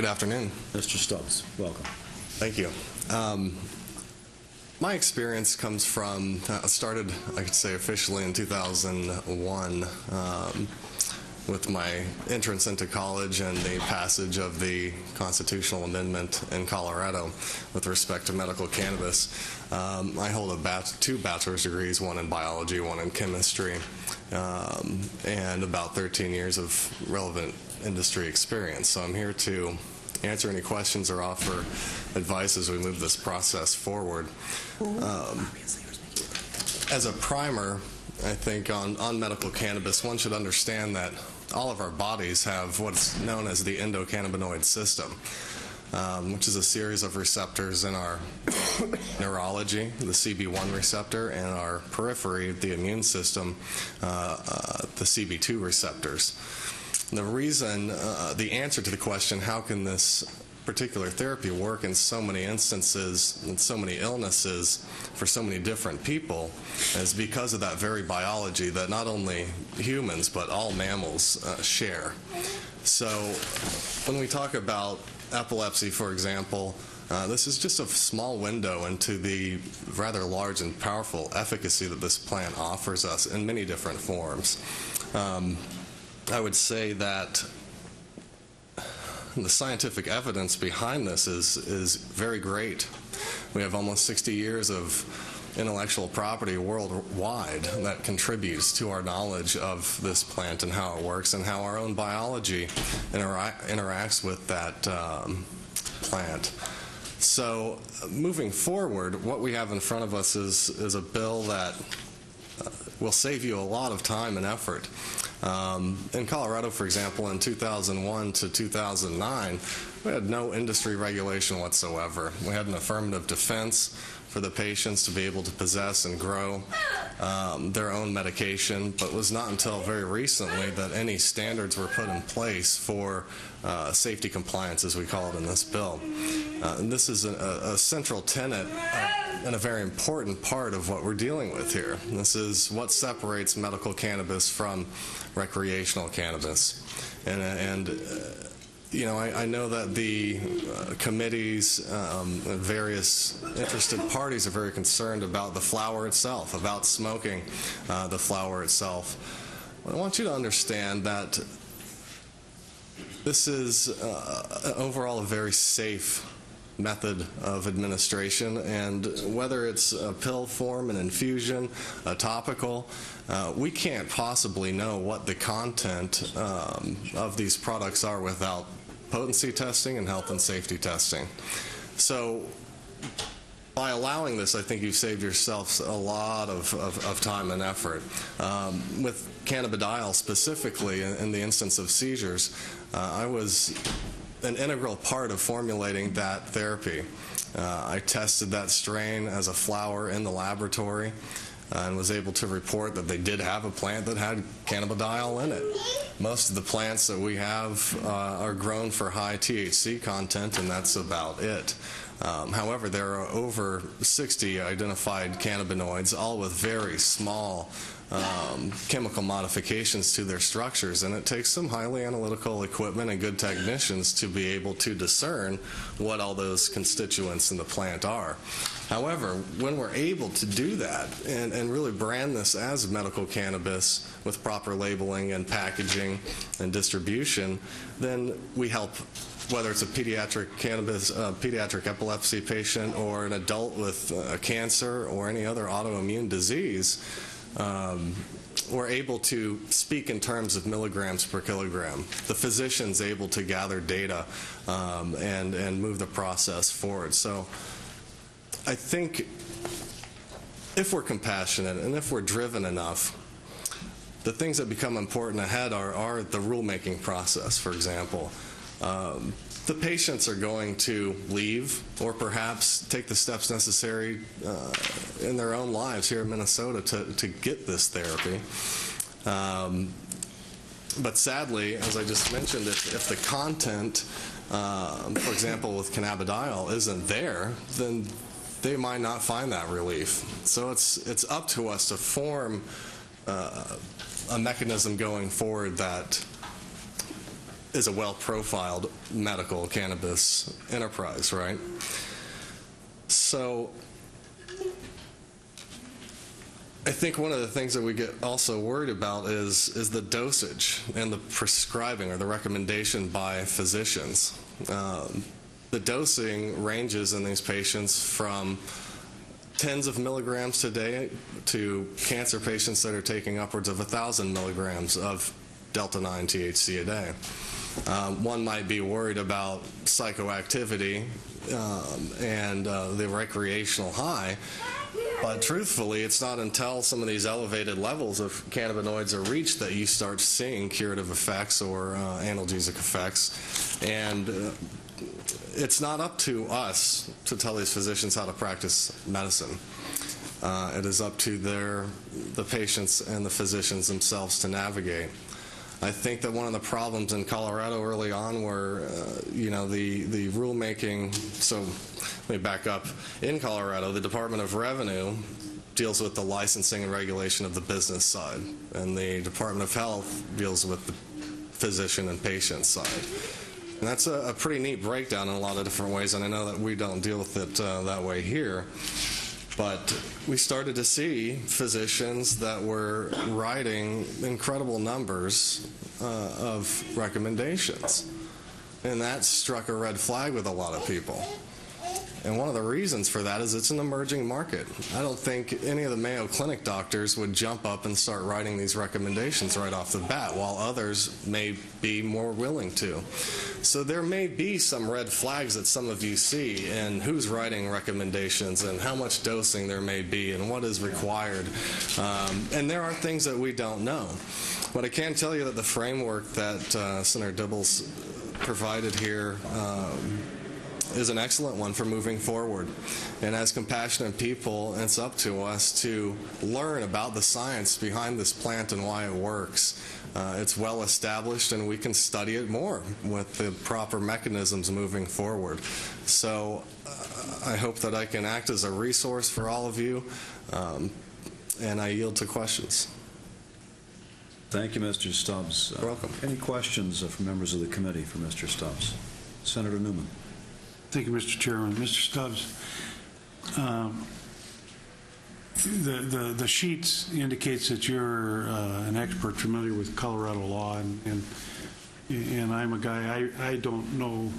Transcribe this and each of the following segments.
Good afternoon. Mr. Stubbs, welcome. Thank you. My experience comes from, started, I could say, officially in 2001 with my entrance into college and the passage of the constitutional amendment in Colorado with respect to medical cannabis. I hold two bachelor's degrees, one in biology, one in chemistry, and about 13 years of relevant industry experience. So I'm here to answer any questions or offer advice as we move this process forward. As a primer, I think on medical cannabis, one should understand that all of our bodies have what's known as the endocannabinoid system, which is a series of receptors in our neurology, the CB1 receptor, and our periphery, the immune system, the CB2 receptors. The reason, the answer to the question, how can this particular therapy work in so many instances and so many illnesses for so many different people, is because of that very biology that not only humans but all mammals share. So when we talk about epilepsy, for example, this is just a small window into the rather large and powerful efficacy that this plant offers us in many different forms. I would say that the scientific evidence behind this is very great. We have almost 60 years of intellectual property worldwide that contributes to our knowledge of this plant and how it works and how our own biology interacts with that plant. So moving forward, what we have in front of us is a bill that will save you a lot of time and effort. In Colorado, for example, in 2001 to 2009, we had no industry regulation whatsoever. We had an affirmative defense for the patients to be able to possess and grow their own medication, but it was not until very recently that any standards were put in place for safety compliance, as we call it in this bill. And this is a central tenet and a very important part of what we're dealing with here. This is what separates medical cannabis from recreational cannabis. And you know, I know that the committees and various interested parties are very concerned about the flower itself, about smoking the flower itself. I want you to understand that this is overall a very safe method of administration, and whether it's a pill form, an infusion, a topical, we can't possibly know what the content of these products are without potency testing and health and safety testing. So by allowing this, I think you've saved yourselves a lot of time and effort. With cannabidiol specifically, in the instance of seizures, I was an integral part of formulating that therapy. I tested that strain as a flower in the laboratory and was able to report that they did have a plant that had cannabidiol in it. Most of the plants that we have are grown for high THC content, and that's about it. However, there are over 60 identified cannabinoids, all with very small chemical modifications to their structures, and it takes some highly analytical equipment and good technicians to be able to discern what all those constituents in the plant are. However, when we're able to do that and really brand this as medical cannabis with proper labeling and packaging and distribution, then we help, whether it's a pediatric cannabis, pediatric epilepsy patient, or an adult with cancer or any other autoimmune disease. We're able to speak in terms of milligrams per kilogram. The physician's able to gather data and move the process forward. So I think if we're compassionate and if we're driven enough, the things that become important ahead are the rulemaking process, for example. The patients are going to leave or perhaps take the steps necessary in their own lives here in Minnesota to get this therapy. But sadly, as I just mentioned, if the content, for example, with cannabidiol isn't there, then they might not find that relief. So it's up to us to form a mechanism going forward that is a well-profiled medical cannabis enterprise, right? So I think one of the things that we get also worried about is the dosage and the prescribing or the recommendation by physicians. The dosing ranges in these patients from tens of milligrams today to cancer patients that are taking upwards of 1,000 milligrams of delta-9 THC a day. One might be worried about psychoactivity and the recreational high, but truthfully, it's not until some of these elevated levels of cannabinoids are reached that you start seeing curative effects or analgesic effects. And it's not up to us to tell these physicians how to practice medicine. It is up to the patients and the physicians themselves to navigate. I think that one of the problems in Colorado early on were, the rulemaking. So let me back up. In Colorado, the Department of Revenue deals with the licensing and regulation of the business side, and the Department of Health deals with the physician and patient side. And that's a pretty neat breakdown in a lot of different ways, and I know that we don't deal with it that way here. But we started to see physicians that were writing incredible numbers of recommendations. And that struck a red flag with a lot of people. And one of the reasons for that is it's an emerging market. I don't think any of the Mayo Clinic doctors would jump up and start writing these recommendations right off the bat, while others may be more willing to. So there may be some red flags that some of you see in who's writing recommendations and how much dosing there may be and what is required. And there are things that we don't know. But I can tell you that the framework that Senator Dibbles provided here is an excellent one for moving forward. And as compassionate people, it's up to us to learn about the science behind this plant and why it works. It's well established, and we can study it more with the proper mechanisms moving forward. So I hope that I can act as a resource for all of you, and I yield to questions. Thank you, Mr. Stubbs. You're welcome. Any questions from members of the committee for Mr. Stubbs? Senator Newman. Thank you, Mr. Chairman. Mr. Stubbs, the sheets indicates that you're an expert familiar with Colorado law, and I'm a guy, I don't know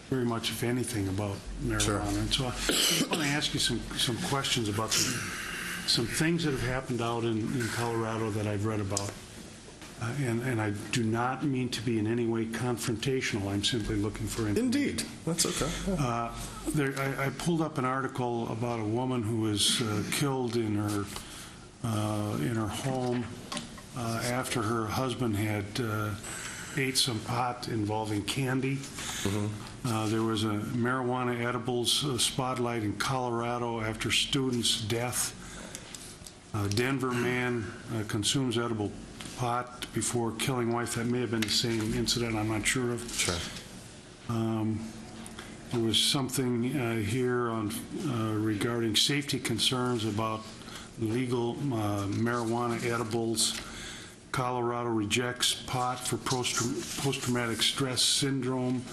very much, if anything, about marijuana. Sure. And so I just want to ask you some questions about some things that have happened out in Colorado that I've read about. And I do not mean to be in any way confrontational. I'm simply looking for information. Indeed. That's okay. Yeah. I pulled up an article about a woman who was killed in her home after her husband had ate some pot involving candy. Mm-hmm. There was a marijuana edibles spotlight in Colorado after student's death. Denver man consumes edible pot before killing wife. That may have been the same incident, I'm not sure of. Sure. There was something here on regarding safety concerns about legal marijuana edibles. Colorado rejects pot for post-traumatic stress syndrome.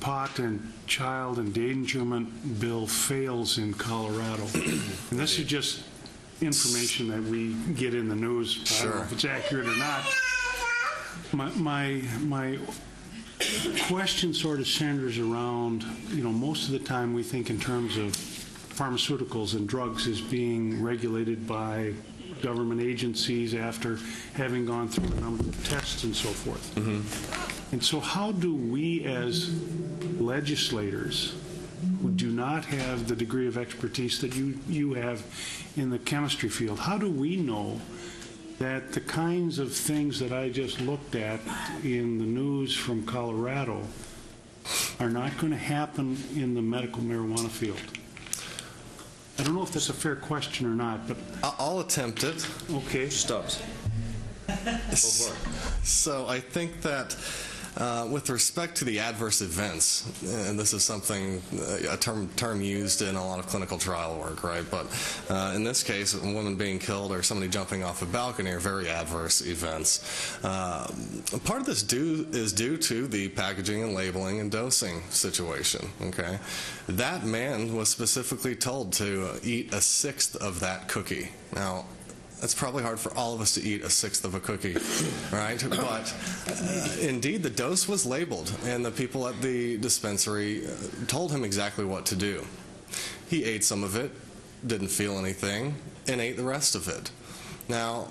Pot and child endangerment bill fails in Colorado. And this is just information that we get in the news. Sure. I don't know if it's accurate or not. My question sort of centers around, most of the time we think in terms of pharmaceuticals and drugs as being regulated by government agencies after having gone through a number of tests and so forth. Mm-hmm. And so how do we as legislators who do not have the degree of expertise that you have in the chemistry field, how do we know that the kinds of things that I just looked at in the news from Colorado are not going to happen in the medical marijuana field? I don't know if that's a fair question or not, but I'll attempt it. Okay. Stubbs. So I think that With respect to the adverse events, and this is something, a term used in a lot of clinical trial work, right? But in this case, a woman being killed or somebody jumping off a balcony are very adverse events. Part of this is due to the packaging and labeling and dosing situation, okay? That man was specifically told to eat a sixth of that cookie. Now, it's probably hard for all of us to eat a sixth of a cookie, right? But indeed, the dose was labeled, and the people at the dispensary told him exactly what to do. He ate some of it, didn't feel anything, and ate the rest of it. Now,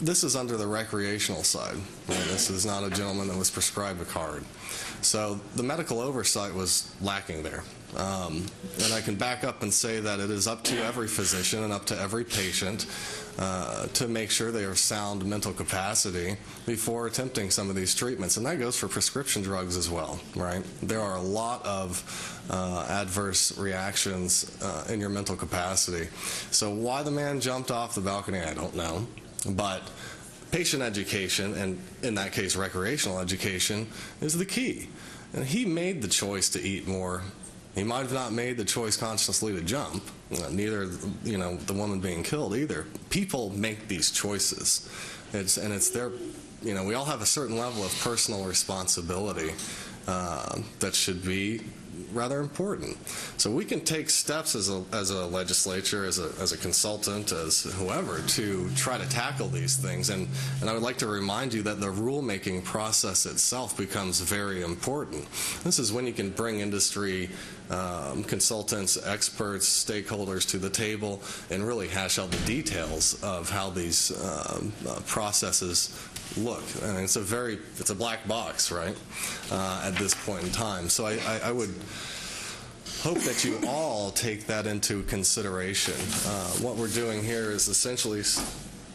this is under the recreational side. Right? This is not a gentleman that was prescribed a card. So the medical oversight was lacking there. And I can back up and say that it is up to every physician and up to every patient to make sure they are sound mental capacity before attempting some of these treatments. And that goes for prescription drugs as well, right? There are a lot of adverse reactions in your mental capacity. So why the man jumped off the balcony, I don't know. But patient education, and in that case recreational education, is the key. And he made the choice to eat more. He might have not made the choice consciously to jump, neither, the woman being killed either. People make these choices. It's their, we all have a certain level of personal responsibility that should be rather important. So we can take steps as a legislature, as a consultant, as whoever, to try to tackle these things. And I would like to remind you that the rulemaking process itself becomes very important. This is when you can bring industry consultants, experts, stakeholders to the table and really hash out the details of how these processes look. And it's a black box, right, at this point in time. So I would hope that you all take that into consideration. What we're doing here is essentially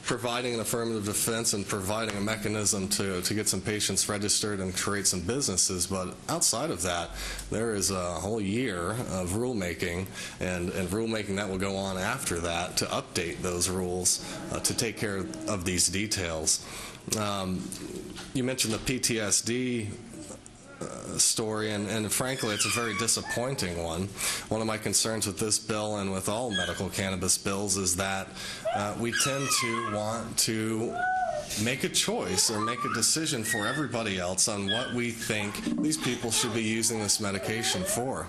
providing an affirmative defense and providing a mechanism to get some patients registered and create some businesses. But outside of that, there is a whole year of rulemaking and rulemaking that will go on after that to update those rules to take care of these details. You mentioned the PTSD story, and frankly, it's a very disappointing one. One of my concerns with this bill and with all medical cannabis bills is that we tend to want to make a choice or make a decision for everybody else on what we think these people should be using this medication for.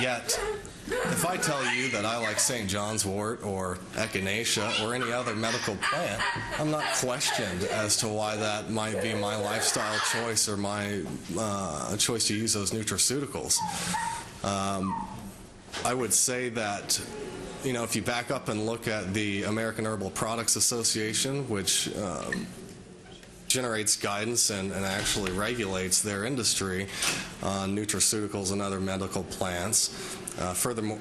Yet, if I tell you that I like St. John's wort or echinacea or any other medical plant, I'm not questioned as to why that might be my lifestyle choice or my choice to use those nutraceuticals. I would say that, if you back up and look at the American Herbal Products Association, which generates guidance and actually regulates their industry on nutraceuticals and other medical plants.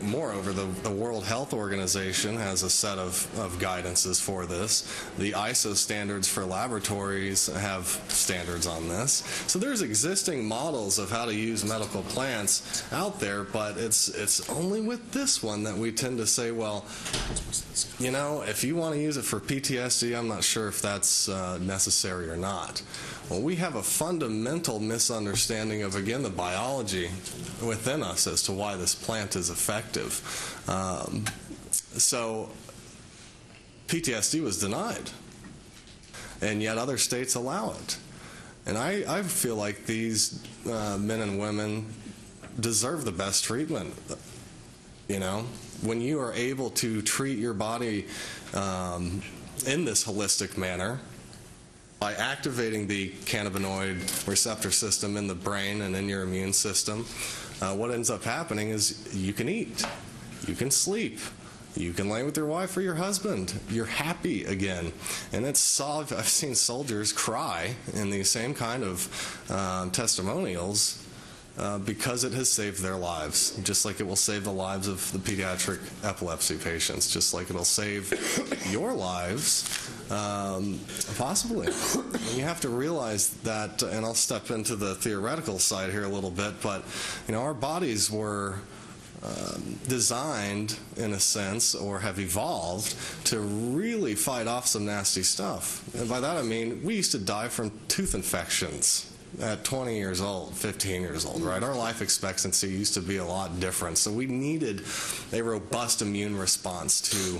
Moreover, the World Health Organization has a set of guidances for this. The ISO standards for laboratories have standards on this. So there's existing models of how to use medical plants out there, but it's only with this one that we tend to say, well, if you want to use it for PTSD, I'm not sure if that's necessary or not. Well, we have a fundamental misunderstanding of, again, the biology within us as to why this plant is effective. So PTSD was denied, and yet other states allow it. And I feel like these men and women deserve the best treatment. When you are able to treat your body in this holistic manner, by activating the cannabinoid receptor system in the brain and in your immune system, what ends up happening is you can eat, you can sleep, you can lay with your wife or your husband. You're happy again. And I've seen soldiers cry in these same kind of testimonials because it has saved their lives, just like it will save the lives of the pediatric epilepsy patients, just like it'll save your lives, possibly. And you have to realize that, and I'll step into the theoretical side here a little bit, but our bodies were designed, in a sense, or have evolved to really fight off some nasty stuff. And by that I mean we used to die from tooth infections at 20 years old, 15 years old, right? Our life expectancy used to be a lot different. So we needed a robust immune response to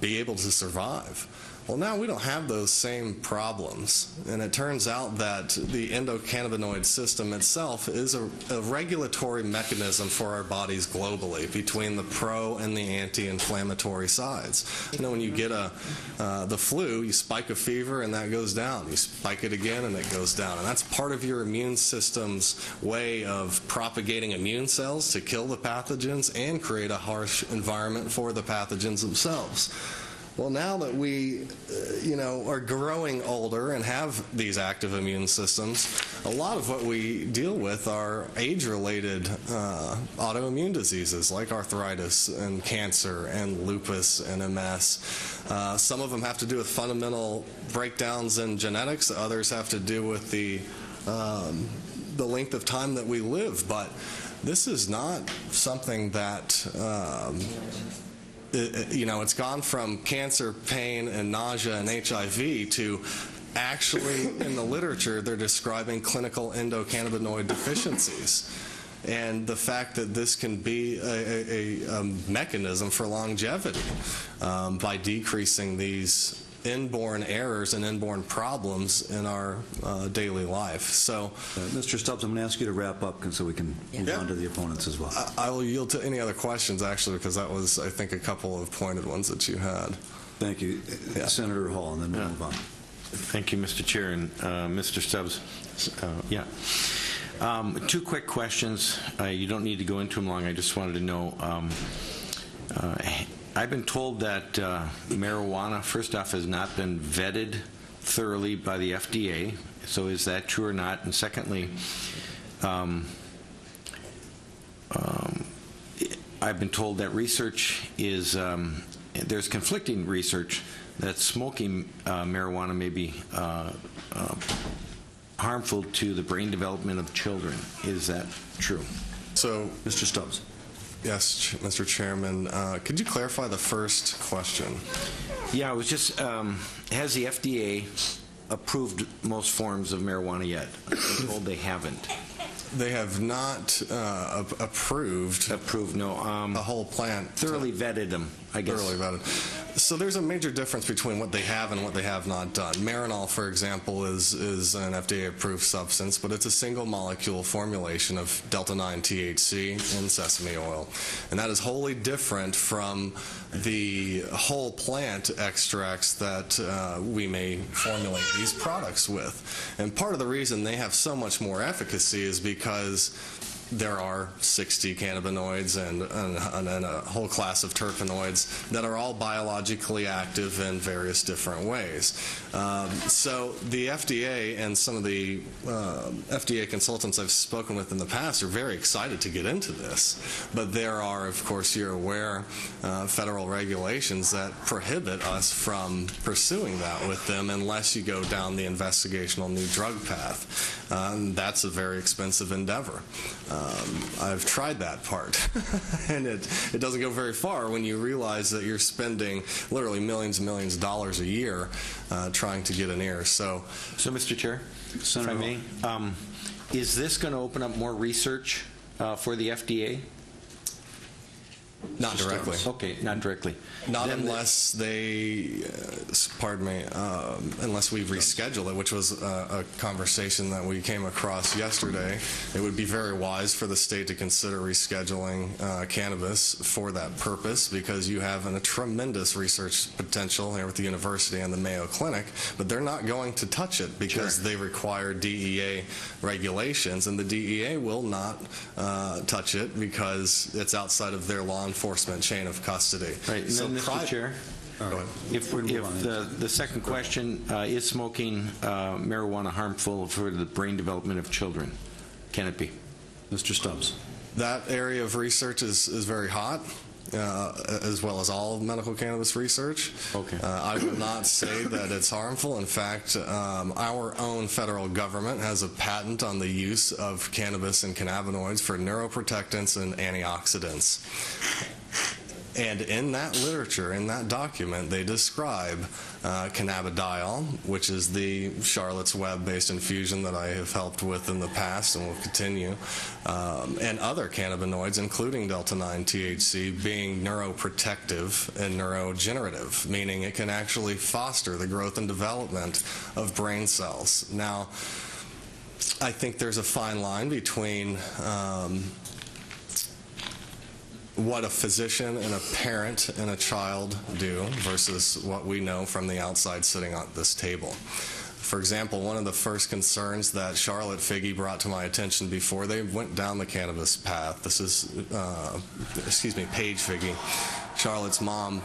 be able to survive. Well, now we don't have those same problems, and it turns out that the endocannabinoid system itself is a regulatory mechanism for our bodies globally between the pro and the anti-inflammatory sides. You know, when you get the flu, you spike a fever and that goes down. You spike it again and it goes down, and that's part of your immune system's way of propagating immune cells to kill the pathogens and create a harsh environment for the pathogens themselves. Well, now that we, are growing older and have these active immune systems, a lot of what we deal with are age-related autoimmune diseases like arthritis and cancer and lupus and MS. Some of them have to do with fundamental breakdowns in genetics. Others have to do with the length of time that we live. But this is not something that it's gone from cancer, pain, and nausea and HIV to actually, in the literature, they're describing clinical endocannabinoid deficiencies. And the fact that this can be a mechanism for longevity by decreasing these inborn errors and inborn problems in our daily life. So, Mr. Stubbs, I'm going to ask you to wrap up so we can move on to the opponents as well. I will yield to any other questions, actually, because that was, I think, a couple of pointed ones that you had. Thank you. Senator Hall, and then we'll move on. Thank you, Mr. Chair, and Mr. Stubbs. Two quick questions. You don't need to go into them long. I just wanted to know, I've been told that marijuana, first off, has not been vetted thoroughly by the FDA. So is that true or not? And secondly, I've been told that research is, there's conflicting research that smoking marijuana may be harmful to the brain development of children. Is that true? So, Mr. Stubbs. Yes, Mr. Chairman. Could you clarify the first question? Yeah, it was just, has the FDA approved most forms of marijuana yet? I'm told they haven't. They have not approved. Approved, no. A whole plant. Thoroughly vetted them, I guess. Thoroughly vetted. So there's a major difference between what they have and what they have not done. Marinol, for example, is an FDA-approved substance, but it's a single molecule formulation of delta-9 THC in sesame oil. And that is wholly different from the whole plant extracts that we may formulate these products with. And part of the reason they have so much more efficacy is because there are 60 cannabinoids and a whole class of terpenoids that are all biologically active in various different ways. So the FDA and some of the FDA consultants I've spoken with in the past are very excited to get into this. But there are, of course, you're aware, federal regulations that prohibit us from pursuing that with them unless you go down the investigational new drug path. That's a very expensive endeavor. I've tried that part, and it doesn't go very far when you realize that you're spending literally millions and millions of dollars a year trying to get an ear. So, Mr. Chair, Senator, if I may, is this going to open up more research for the FDA? Not directly. Okay, not directly. Not then unless they, unless we reschedule it, which was a conversation that we came across yesterday. It would be very wise for the state to consider rescheduling cannabis for that purpose, because you have a tremendous research potential here with the university and the Mayo Clinic, but they're not going to touch it because they require DEA regulations, and the DEA will not touch it because it's outside of their law enforcement chain of custody. Right. And so then, Mr. Chair, if the second question, is smoking marijuana harmful for the brain development of children? Can it be? Mr. Stubbs. That area of research is very hot. as well as all medical cannabis research. Okay. I would not say that it's harmful. In fact, our own federal government has a patent on the use of cannabis and cannabinoids for neuroprotectants and antioxidants. And in that literature, in that document, they describe cannabidiol, which is the Charlotte's Web-based infusion that I have helped with in the past and will continue, and other cannabinoids, including Delta-9 THC, being neuroprotective and neurogenerative, meaning it can actually foster the growth and development of brain cells. Now, I think there's a fine line between what a physician and a parent and a child do versus what we know from the outside sitting at this table. For example, one of the first concerns that Charlotte Figge brought to my attention before they went down the cannabis path, this is, Paige Figge, Charlotte's mom,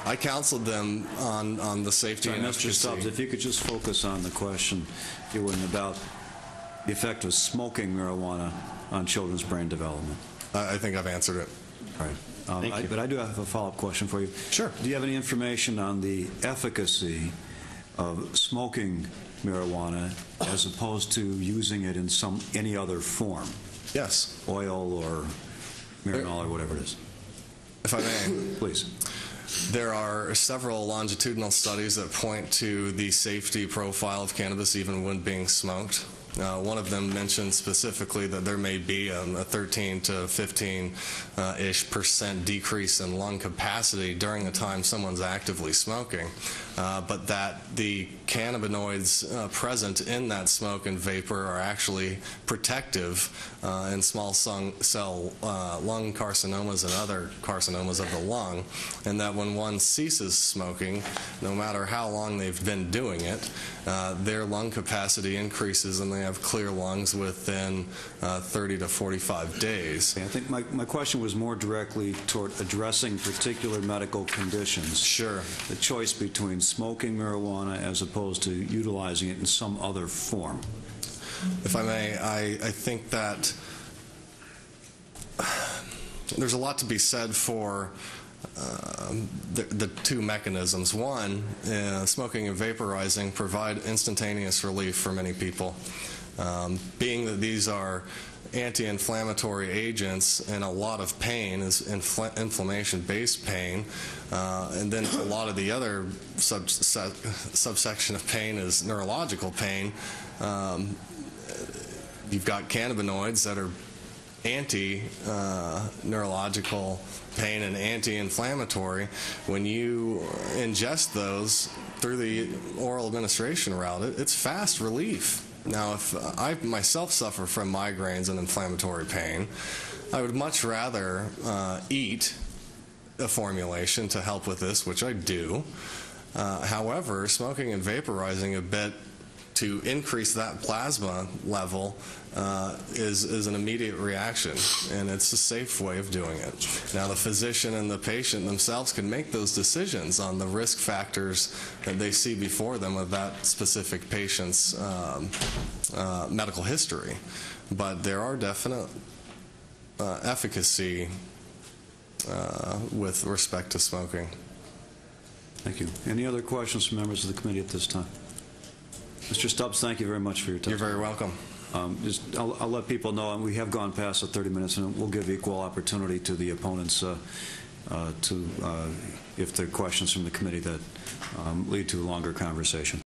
I counseled them on the safety and efficacy. Mr. Stubbs, if you could just focus on the question you were about the effect of smoking marijuana on children's brain development. I think I've answered it. All right. Thank you. But I do have a follow-up question for you. Sure. Do you have any information on the efficacy of smoking marijuana as opposed to using it in any other form? Yes. Oil or Marinol or whatever it is. If I may. Please. There are several longitudinal studies that point to the safety profile of cannabis even when being smoked. One of them mentioned specifically that there may be a 13 to 15-ish% decrease in lung capacity during the time someone's actively smoking, but that the cannabinoids present in that smoke and vapor are actually protective in small cell lung carcinomas and other carcinomas of the lung, and that when one ceases smoking, no matter how long they've been doing it, their lung capacity increases and they have clear lungs within 30 to 45 days. I think my question was more directly toward addressing particular medical conditions. Sure. The choice between smoking marijuana as opposed to utilizing it in some other form. If I may, I think that there's a lot to be said for the two mechanisms. One, smoking and vaporizing provide instantaneous relief for many people. Being that these are anti-inflammatory agents and a lot of pain is inflammation-based pain, and then a lot of the other subsection of pain is neurological pain. You've got cannabinoids that are anti-neurological pain and anti-inflammatory. When you ingest those through the oral administration route, it's fast relief. Now, if I myself suffer from migraines and inflammatory pain, I would much rather eat a formulation to help with this, which I do. However, smoking and vaporizing a bit to increase that plasma level is an immediate reaction, and it's a safe way of doing it. Now, the physician and the patient themselves can make those decisions on the risk factors that they see before them of that specific patient's medical history. But there are definite efficacy with respect to smoking. Thank you. Any other questions from members of the committee at this time? Mr. Stubbs, thank you very much for your testimony. You're very welcome. I'll let people know, and we have gone past the 30 minutes, and we'll give equal opportunity to the opponents if there are questions from the committee that lead to a longer conversation.